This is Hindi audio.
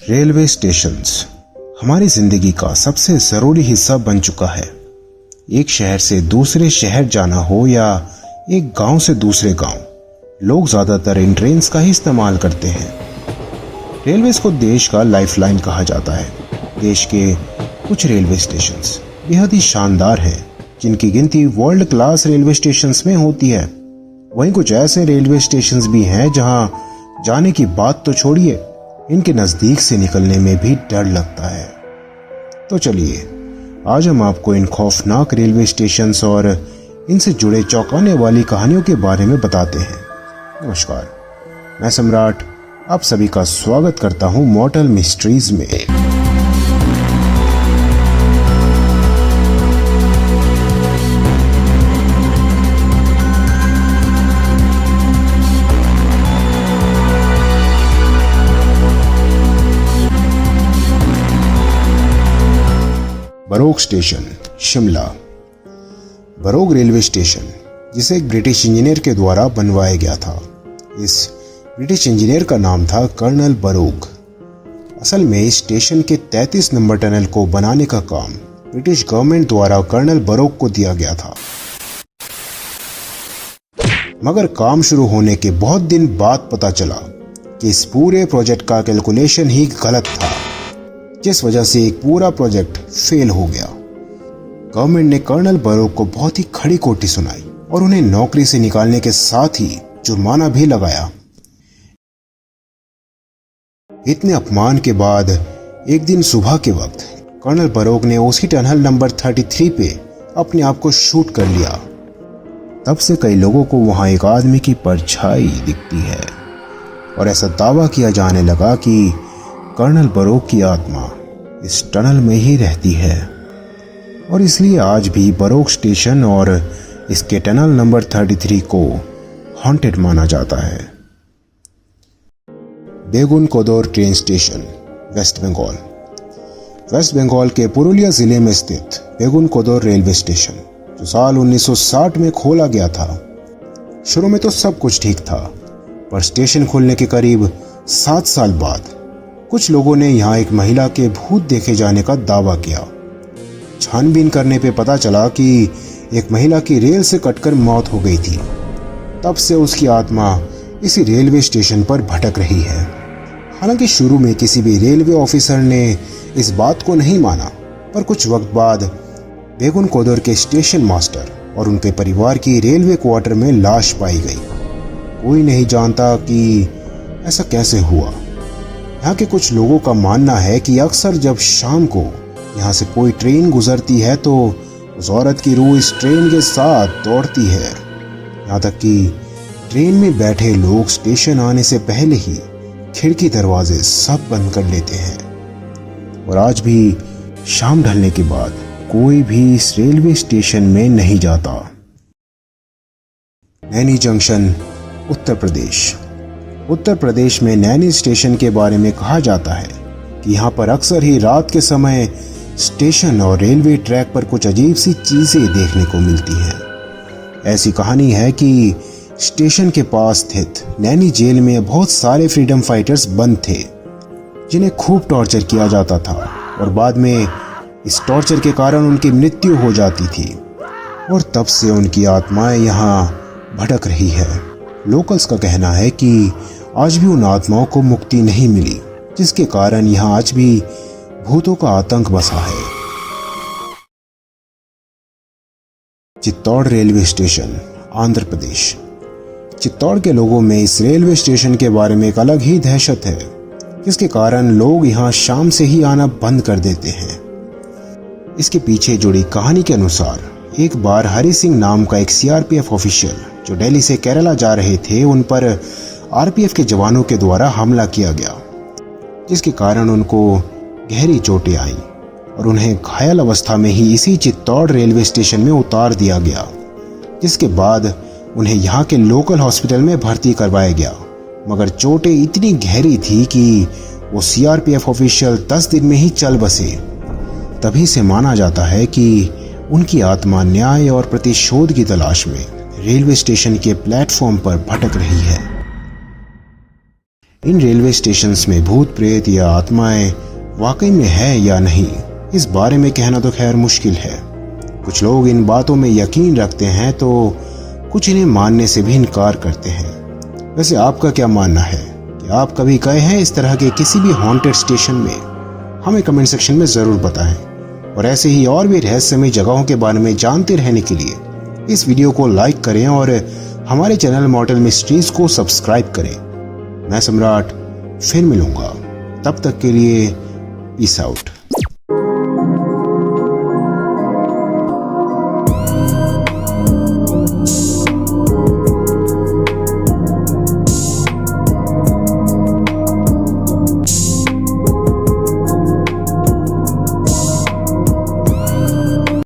रेलवे स्टेशंस हमारी जिंदगी का सबसे जरूरी हिस्सा बन चुका है। एक शहर से दूसरे शहर जाना हो या एक गांव से दूसरे गांव, लोग ज्यादातर इन ट्रेन्स का ही इस्तेमाल करते हैं। रेलवेज को देश का लाइफलाइन कहा जाता है। देश के कुछ रेलवे स्टेशंस बेहद ही शानदार हैं, जिनकी गिनती वर्ल्ड क्लास रेलवे स्टेशंस में होती है। वहीं कुछ ऐसे रेलवे स्टेशंस भी हैं जहां जाने की बात तो छोड़िए, इनके नजदीक से निकलने में भी डर लगता है। तो चलिए आज हम आपको इन खौफनाक रेलवे स्टेशंस और इनसे जुड़े चौंकाने वाली कहानियों के बारे में बताते हैं। नमस्कार, मैं सम्राट आप सभी का स्वागत करता हूं मॉर्टल मिस्ट्रीज में। बरोग स्टेशन, शिमला। बरोग रेलवे स्टेशन, जिसे एक ब्रिटिश इंजीनियर के द्वारा बनवाया गया था। इस ब्रिटिश इंजीनियर का नाम था कर्नल बरोग। असल में इस स्टेशन के 33 नंबर टनल को बनाने का काम ब्रिटिश गवर्नमेंट द्वारा कर्नल बरोग को दिया गया था। मगर काम शुरू होने के बहुत दिन बाद पता चला कि इस पूरे प्रोजेक्ट का कैलकुलेशन ही गलत था, जिस वजह से एक पूरा प्रोजेक्ट फेल हो गया। गवर्नमेंट ने कर्नल बरोग को बहुत ही खड़ी कोठी सुनाई और उन्हें नौकरी से निकालने के साथ ही जुर्माना भी लगाया। इतने अपमान के बाद एक दिन सुबह के वक्त कर्नल बरोग ने उसी टनल नंबर 33 पे अपने आप को शूट कर लिया। तब से कई लोगों को वहां एक आदमी की परछाई दिखती है और ऐसा दावा किया जाने लगा कि कर्नल बरोग की आत्मा इस टनल में ही रहती है और इसलिए आज भी बरोग स्टेशन और इसके टनल नंबर 33 को हॉन्टेड माना जाता है। Begunkodar train station, west Bengal. West Bengal के पुरुलिया जिले में स्थित बेगुन कोदर रेलवे स्टेशन, जो साल 1960 में खोला गया था। शुरू में तो सब कुछ ठीक था, पर स्टेशन खुलने के करीब 7 साल बाद कुछ लोगों ने यहाँ एक महिला के भूत देखे जाने का दावा किया। छानबीन करने पे पता चला कि एक महिला की रेल से कटकर मौत हो गई थी। तब से उसकी आत्मा इसी रेलवे स्टेशन पर भटक रही है। हालांकि शुरू में किसी भी रेलवे ऑफिसर ने इस बात को नहीं माना, पर कुछ वक्त बाद बेगुन कोदर के स्टेशन मास्टर और उनके परिवार की रेलवे क्वार्टर में लाश पाई गई। कोई नहीं जानता कि ऐसा कैसे हुआ। यहाँ के कुछ लोगों का मानना है कि अक्सर जब शाम को यहाँ से कोई ट्रेन गुजरती है तो उस औरत की रूह इस ट्रेन के साथ दौड़ती है। यहाँ तक कि ट्रेन में बैठे लोग स्टेशन आने से पहले ही खिड़की दरवाजे सब बंद कर लेते हैं और आज भी शाम ढलने के बाद कोई भी इस रेलवे स्टेशन में नहीं जाता। नैनी जंक्शन, उत्तर प्रदेश। उत्तर प्रदेश में नैनी स्टेशन के बारे में कहा जाता है कि यहाँ पर अक्सर ही रात के समय स्टेशन और रेलवे ट्रैक पर कुछ अजीब सी चीजें देखने को मिलती हैं। ऐसी कहानी है कि स्टेशन के पास स्थित नैनी जेल में बहुत सारे फ्रीडम फाइटर्स बंद थे, जिन्हें खूब टॉर्चर किया जाता था और बाद में इस टॉर्चर के कारण उनकी मृत्यु हो जाती थी और तब से उनकी आत्माएं यहाँ भटक रही है। लोकल्स का कहना है कि आज भी उन आत्माओं को मुक्ति नहीं मिली, जिसके कारण यहाँ आज भी भूतों का आतंक बसा है। Chittor railway station, Andhra Pradesh. चित्तौड़ के लोगों में इस रेलवे स्टेशन के बारे में एक अलग ही दहशत है, जिसके कारण लोग यहाँ शाम से ही आना बंद कर देते हैं। इसके पीछे जुड़ी कहानी के अनुसार एक बार हरि सिंह नाम का एक सीआरपीएफ ऑफिशियल जो दिल्ली से केरला जा रहे थे, उन पर आरपीएफ के जवानों के द्वारा हमला किया गया, जिसके कारण उनको गहरी चोटें आईं और उन्हें घायल अवस्था में ही इसी चित्तौड़ रेलवे स्टेशन में उतार दिया गया, जिसके बाद उन्हें यहाँ के लोकल हॉस्पिटल में भर्ती करवाया गया। मगर चोटें इतनी गहरी थी कि वो सीआरपीएफ ऑफिशियल 10 दिन में ही चल बसे। तभी से माना जाता है कि उनकी आत्मा न्याय और प्रतिशोध की तलाश में रेलवे स्टेशन के प्लेटफॉर्म पर भटक रही है। इन रेलवे स्टेशंस में भूत प्रेत या आत्माएं वाकई में है या नहीं, इस बारे में कहना तो खैर मुश्किल है। कुछ लोग इन बातों में यकीन रखते हैं तो कुछ इन्हें मानने से भी इनकार करते हैं। वैसे आपका क्या मानना है कि आप कभी गए हैं इस तरह के किसी भी हॉन्टेड स्टेशन में? हमें कमेंट सेक्शन में जरूर बताएं। और ऐसे ही और भी रहस्यमय जगहों के बारे में जानते रहने के लिए इस वीडियो को लाइक करें और हमारे चैनल मॉर्टल मिस्ट्रीज को सब्सक्राइब करें। मैं सम्राट फिर मिलूंगा, तब तक के लिए पीस आउट।